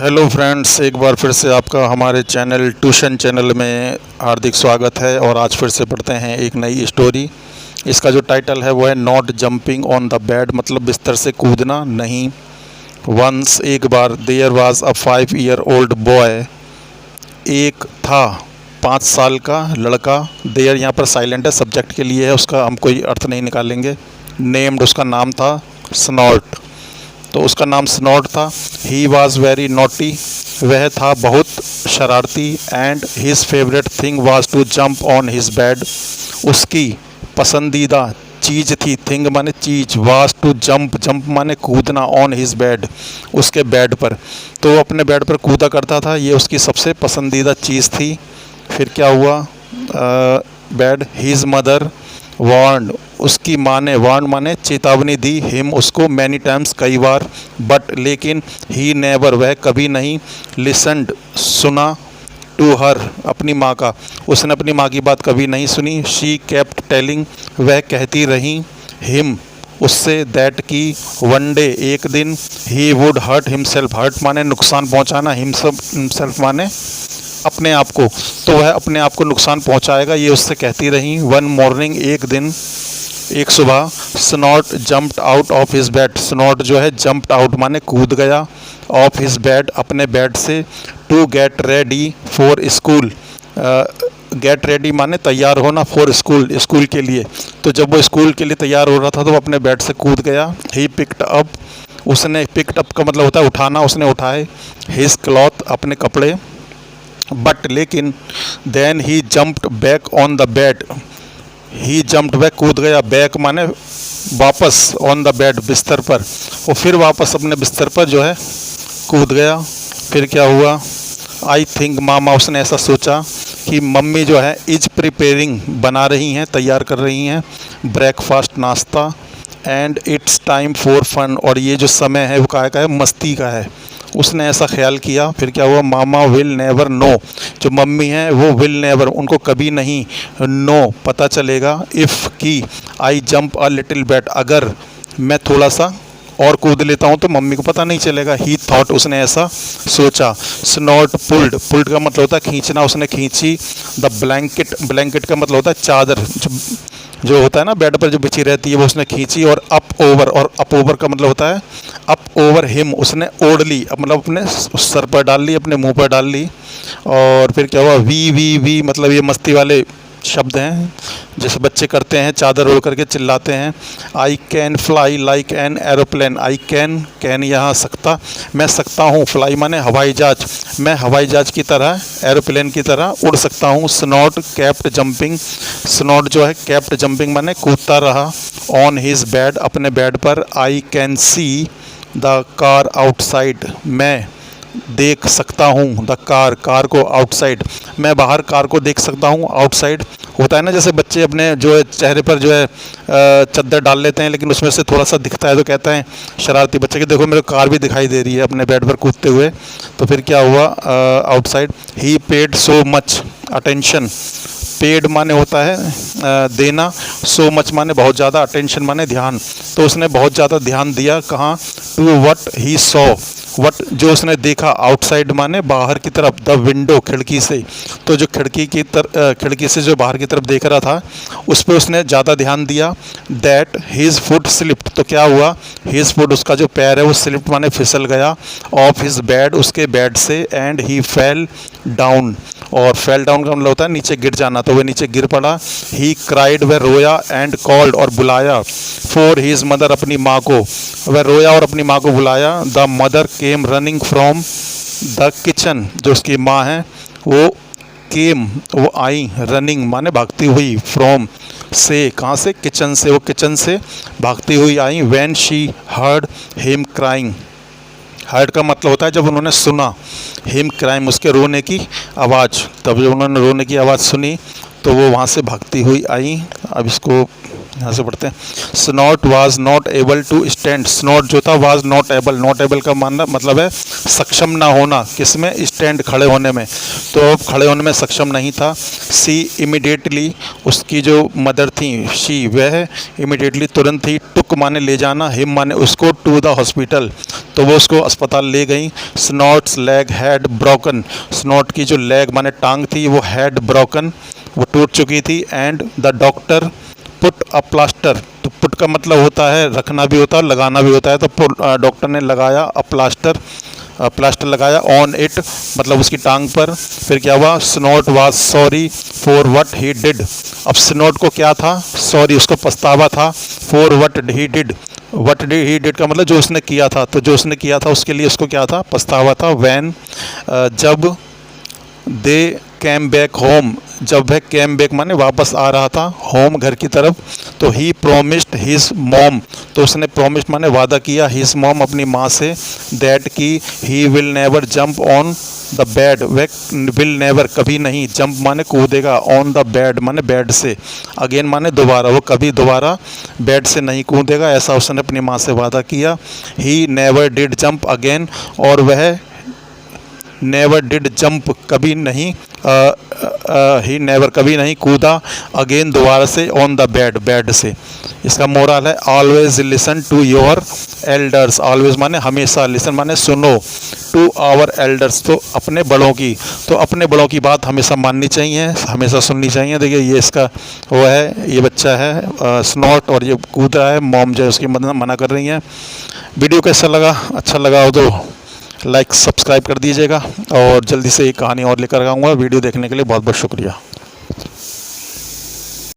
Hello friends, एक बार फिर से आपका हमारे चैनल ट्यूशन चैनल में हार्दिक स्वागत है। और आज फिर से पढ़ते हैं एक नई स्टोरी। इसका जो टाइटल है वो है not jumping on the bed, मतलब बिस्तर से कूदना नहीं। वंस एक बार there was a 5-year-old boy, एक था 5 साल का लड़का। देयर यहाँ पर साइलेंट है, सब्जेक्ट के लिए है, उसका हम कोई अर्थ नहीं निकालेंगे। नेम्ड, उसका नाम था स्नॉट, तो उसका नाम स्नॉट था। ही वॉज़ वेरी नॉटी, वह था बहुत शरारती। And his favourite thing was to jump on his bed, उसकी पसंदीदा चीज़ थी, थिंग माने चीज़, वाज टू जंप, जंप माने कूदना, ऑन हिज बेड, उसके बेड पर। तो वो अपने बेड पर कूदा करता था, ये उसकी सबसे पसंदीदा चीज़ थी। फिर क्या हुआ? बेड हिज मदर वार्नड, उसकी माँ ने, वार्न माने चेतावनी दी, हिम उसको, मैनी टाइम्स कई बार, बट लेकिन, ही नेवर वह कभी नहीं, लिसनड सुना, टू हर अपनी माँ का, उसने अपनी माँ की बात कभी नहीं सुनी। शी केप्ट टेलिंग, वह कहती रही, हिम उससे, दैट की वन डे एक दिन, he would hurt himself, hurt माने नुकसान पहुँचाना, हिमसेल्फ माने अपने आप को, तो वह अपने आप को नुकसान पहुंचाएगा, ये उससे कहती रही। वन मॉर्निंग एक दिन, एक सुबह, Snot jumped out of his bed, Snot जो है जंप्ड आउट माने कूद गया, ऑफ हिज बेड अपने बेड से, to get ready for school, get ready माने तैयार होना, फॉर स्कूल स्कूल के लिए। तो जब वो स्कूल के लिए तैयार हो रहा था तो वो अपने बेड से कूद गया। ही पिक्ड अप, उसने, पिक्ड अप का मतलब होता है उठाना, उसने उठाए, हिज क्लॉथ अपने कपड़े, बट लेकिन, then he jumped back on the bed, he jumped back कूद गया, बैक माने वापस, ऑन द बेड बिस्तर पर, वो फिर वापस अपने बिस्तर पर जो है कूद गया। फिर क्या हुआ? आई थिंक मामा, उसने ऐसा सोचा कि मम्मी जो है इज प्रिपेयरिंग बना रही हैं, तैयार कर रही हैं, ब्रेकफास्ट नाश्ता, and it's time for fun, और ये जो समय है वो का है, मस्ती का है, उसने ऐसा ख्याल किया। फिर क्या हुआ? मामा विल नेवर नो, जो मम्मी है वो विल नेवर, उनको कभी नहीं, नो पता चलेगा, इफ़ की I jump a little bit, अगर मैं थोड़ा सा और कूद लेता हूँ तो मम्मी को पता नहीं चलेगा। ही थॉट, उसने ऐसा सोचा। स्नॉट पुल्ड, पुल्ड का मतलब होता है खींचना, उसने खींची। द ब्लैंकेट, ब्लैंकेट का मतलब होता है चादर, जो होता है ना बेड पर जो बिछी रहती है, वो उसने खींची। और अप ओवर, और अप ओवर का मतलब होता है अप ओवर हिम, उसने ओढ़ ली, मतलब अपने सर पर डाल ली, अपने मुंह पर डाल ली। और फिर क्या हुआ? वी वी वी मतलब ये मस्ती वाले शब्द हैं जैसे बच्चे करते हैं, चादर ओढ़ करके चिल्लाते हैं। I can fly like an aeroplane, I can, can यहाँ सकता, मैं सकता हूँ, फ्लाई माने हवाई जहाज, मैं हवाई जहाज की तरह, एरोप्लेन की तरह उड़ सकता हूँ। स्नॉट कैप्ट जंपिंग, स्नॉट जो है कैप्ट जंपिंग माने कूदता रहा, ऑन हिज बेड अपने बेड पर। I can see the car outside, मैं देख सकता हूँ, द कार, कार को, आउटसाइड मैं बाहर कार को देख सकता हूँ। आउटसाइड होता है ना जैसे बच्चे अपने जो है चेहरे पर जो है चद्दर डाल लेते हैं, लेकिन उसमें से थोड़ा सा दिखता है तो कहते हैं शरारती बच्चे कि देखो मेरे कार भी दिखाई दे रही है अपने बेड पर कूदते हुए। तो फिर क्या हुआ? Outside, he paid so much attention, paid माने होता है देना, सो मच माने बहुत ज़्यादा, अटेंशन माने ध्यान, तो उसने बहुत ज़्यादा ध्यान दिया। कहाँ? To what he saw, what जो उसने देखा, आउटसाइड माने बाहर की तरफ, द विंडो खिड़की से, तो जो खिड़की से जो बाहर की तरफ देख रहा था उस पर उसने ज़्यादा ध्यान दिया। दैट हिज फुट स्लिप्ड, तो क्या हुआ? हिज फुट, उसका जो पैर है वो स्लिप्ड माने फिसल गया, ऑफ हिज बेड, उसके बेड से, एंड ही फेल डाउन, और फेल डाउन का मतलब होता है नीचे गिर जाना, तो वह नीचे गिर पड़ा। ही क्राइड, वह रोया, एंड कॉल्ड और बुलाया, फॉर हिज मदर अपनी माँ को, वह रोया और अपनी माँ को बुलाया। The mother came running from the kitchen, जो उसकी माँ है वो केम, वो आई, रनिंग माने भागती हुई, फ्रॉम से, कहाँ से? किचन से, वो किचन से भागती हुई आई। When she heard him crying, heard का मतलब होता है जब उन्होंने सुना, हिम क्राइम उसके रोने की आवाज़, तब जब उन्होंने रोने की आवाज़ सुनी तो वो वहाँ से भागती हुई आई। अब इसको यहाँ से पढ़ते हैं। Snot was not able to stand, Snot जो था was not able, not able का मानना मतलब है सक्षम ना होना, किसमें? स्टैंड, खड़े होने में, तो खड़े होने में सक्षम नहीं था। सी इमिडिएटली, उसकी जो मदर थी, शी वह इमिडिएटली तुरंत ही, टुक माने ले जाना, हिम माने उसको, टू द हॉस्पिटल, तो वो उसको अस्पताल ले गई। स्नॉट्स लेग हैड ब्रोकन, स्नॉट की जो लेग माने टांग थी वो हैड ब्रोकन, वो टूट चुकी थी। And the doctor put a plaster, तो पुट का मतलब होता है रखना भी होता है, लगाना भी होता है। तो डॉक्टर ने लगाया अ प्लास्टर, प्लास्टर लगाया ऑन इट, मतलब उसकी टांग पर। फिर क्या हुआ, snout was sorry for what he did. अब स्नॉट को क्या था, सॉरी, उसको पछतावा था, for what he did, what did he did का मतलब जो उसने किया था, तो जो उसने किया था उसके लिए उसको क्या था, पछतावा था। व्हेन, जब, दे कैम बैक होम, जब वह कैम बैक माने वापस आ रहा था, होम घर की तरफ, तो ही प्रोमिस्ड हिज मॉम, तो उसने प्रोमिस्ड माने वादा किया, हिज मॉम अपनी माँ से, दैट की he will never jump on the bed, वह विल नेवर कभी नहीं, जंप माने कूदेगा, ऑन द बेड माने बेड से, अगेन माने दोबारा, वो कभी दोबारा बेड से नहीं कूदेगा, ऐसा उसने अपनी माँ से वादा किया। He never did jump again, और वह नेवर डिड जंप कभी नहीं, ही नेवर कभी नहीं कूदा, अगेन दोबारा से, ऑन द बेड बेड से। इसका मोरल है always listen to your elders, always माने हमेशा, लिसन माने सुनो, टू आवर एल्डर्स तो अपने बड़ों की, तो अपने बड़ों की बात हमेशा माननी चाहिए, हमेशा सुननी चाहिए। देखिए ये इसका वो है, ये बच्चा है स्नॉट, और ये कूद रहा है, मॉम जो है उसकी मना कर रही है। वीडियो कैसा लगा, अच्छा लगा हो तो लाइक सब्सक्राइब कर दीजिएगा, और जल्दी से एक कहानी और लेकर आऊँगा। वीडियो देखने के लिए बहुत बहुत शुक्रिया।